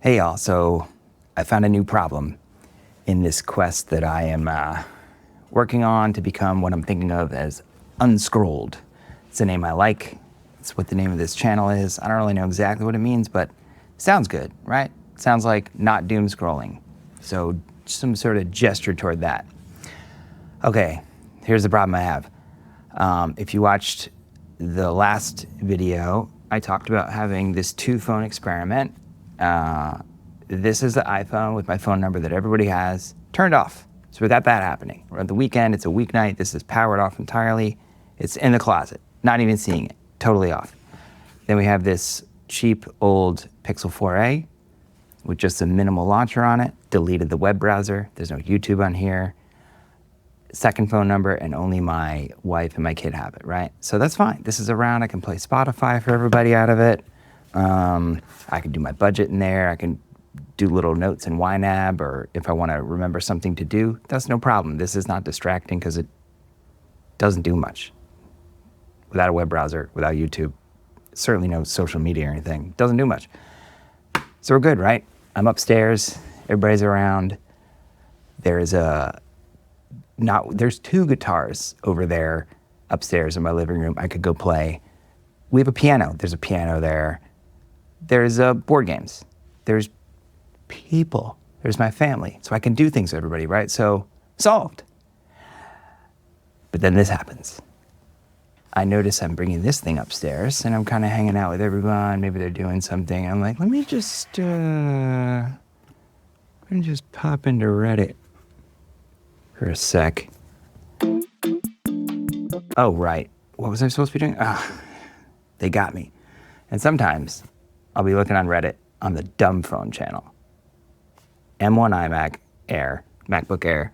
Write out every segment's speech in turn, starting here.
Hey y'all, so I found a new problem in this quest that I am working on to become what I'm thinking of as Unscrolled. It's a name I like. It's what the name of this channel is. I don't really know exactly what it means, but it sounds good, right? It sounds like not doom scrolling. So some sort of gesture toward that. Okay, here's the problem I have. If you watched the last video, I talked about having this 2-phone experiment. This is the iPhone with my phone number that everybody has turned off. So without that happening, we're at the weekend, it's a weeknight, this is powered off entirely. It's in the closet, not even seeing it, totally off. Then we have this cheap old Pixel 4a with just a minimal launcher on it, deleted the web browser, there's no YouTube on here. Second phone number, and only my wife and my kid have it, right? So that's fine. This is around, I can play Spotify for everybody out of it. I can do my budget in there. I can do little notes in YNAB, or if I want to remember something to do, that's no problem. This is not distracting because it doesn't do much. Without a web browser, without YouTube, certainly no social media or anything, doesn't do much. So we're good, right? I'm upstairs, everybody's around. There's 2 guitars over there upstairs in my living room. I could go play. We have a piano. There's a piano there. There's board games. There's people. There's my family. So I can do things with everybody, right? So solved. But then this happens. I notice I'm bringing this thing upstairs and I'm kind of hanging out with everyone. Maybe they're doing something. I'm like, let me just pop into Reddit for a sec. Oh, right. What was I supposed to be doing? They got me. And sometimes I'll be looking on Reddit on the dumb phone channel. M1 iMac Air, MacBook Air.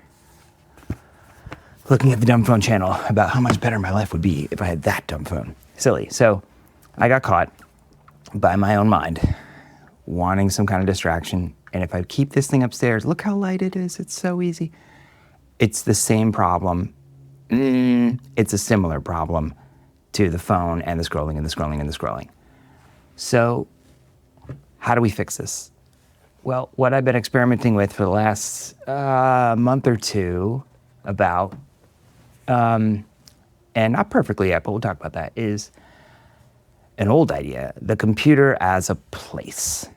Looking at the dumb phone channel about how much better my life would be if I had that dumb phone. Silly. So I got caught by my own mind, wanting some kind of distraction. And if I keep this thing upstairs, look how light it is. It's so easy. It's the same problem. It's a similar problem to the phone and the scrolling and the scrolling and the scrolling. So how do we fix this? Well, what I've been experimenting with for the last month or two about, and not perfectly yet, but we'll talk about that, is an old idea, the computer as a place.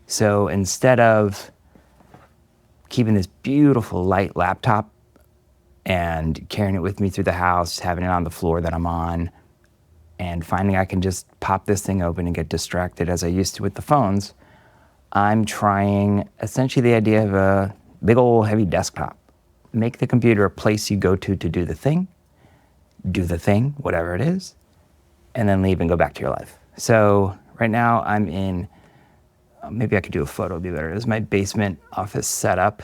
So instead of keeping this beautiful light laptop and carrying it with me through the house, having it on the floor that I'm on, and finding I can just pop this thing open and get distracted as I used to with the phones, I'm trying essentially the idea of a big old heavy desktop. Make the computer a place you go to do the thing, whatever it is, and then leave and go back to your life. So right now I'm in, maybe I could do a photo, it'd be better. This is my basement office setup.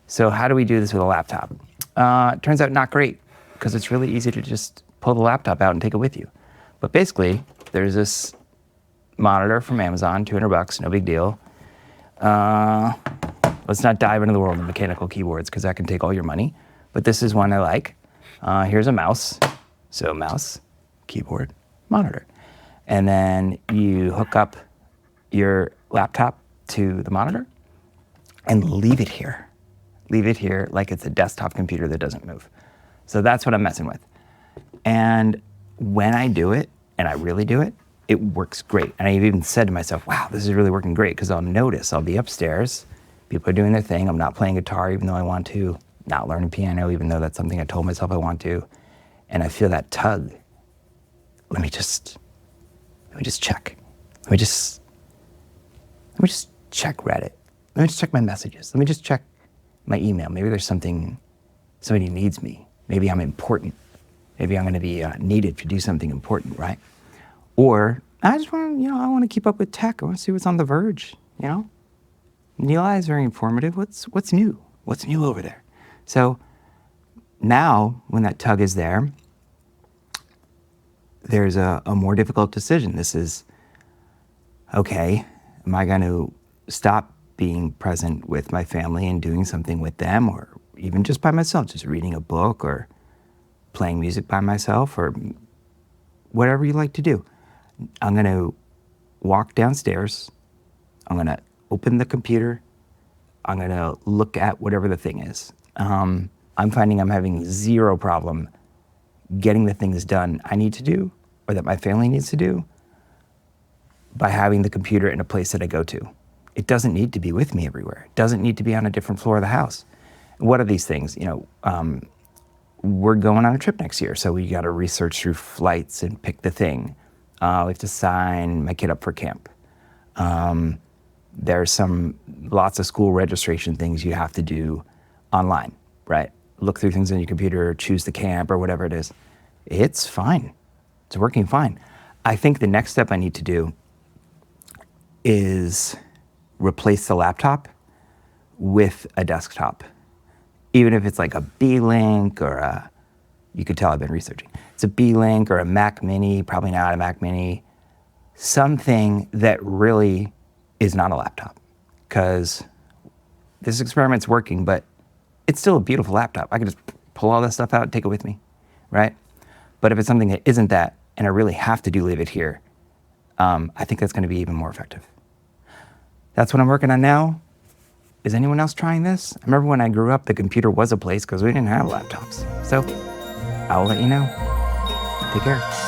So how do we do this with a laptop? It turns out not great, because it's really easy to just pull the laptop out and take it with you. But basically, there's this monitor from Amazon, $200, no big deal. Let's not dive into the world of mechanical keyboards, because that can take all your money. But this is one I like. Here's a mouse. So mouse, keyboard, monitor. And then you hook up your laptop to the monitor and leave it here. Leave it here like it's a desktop computer that doesn't move. So that's what I'm messing with. And when I do it, and I really do it, it works great. And I've even said to myself, wow, this is really working great, because I'll notice, I'll be upstairs, people are doing their thing, I'm not playing guitar even though I want to, not learning piano even though that's something I told myself I want to, and I feel that tug. Let me just check. Let me just check Reddit. Let me just check my messages. Let me just check my email. Maybe there's something, somebody needs me. Maybe I'm important. Maybe I'm going to be needed to do something important, right? Or I just want to, I want to keep up with tech. I want to see what's on the verge, Neil is very informative. What's new? What's new over there? So now, when that tug is there, there's a more difficult decision. This is, okay, am I going to stop being present with my family and doing something with them, or even just by myself, just reading a book or playing music by myself, or whatever you like to do? I'm going to walk downstairs. I'm going to open the computer. I'm going to look at whatever the thing is. I'm finding I'm having zero problem getting the things done I need to do or that my family needs to do by having the computer in a place that I go to. It doesn't need to be with me everywhere. It doesn't need to be on a different floor of the house. What are these things? We're going on a trip next year, so we got to research through flights and pick the thing. We have to sign my kid up for camp. There's lots of school registration things you have to do online, right? Look through things on your computer, choose the camp or whatever it is. It's fine. It's working fine. I think the next step I need to do is replace the laptop with a desktop. Even if it's like a B-Link or you could tell I've been researching. It's a B-Link or a Mac Mini, probably not a Mac Mini, something that really is not a laptop. Because this experiment's working, but it's still a beautiful laptop. I can just pull all that stuff out and take it with me, right? But if it's something that isn't that, and I really have to leave it here, I think that's gonna be even more effective. That's what I'm working on now. Is anyone else trying this? I remember when I grew up, the computer was a place because we didn't have laptops. So I'll let you know. Take care.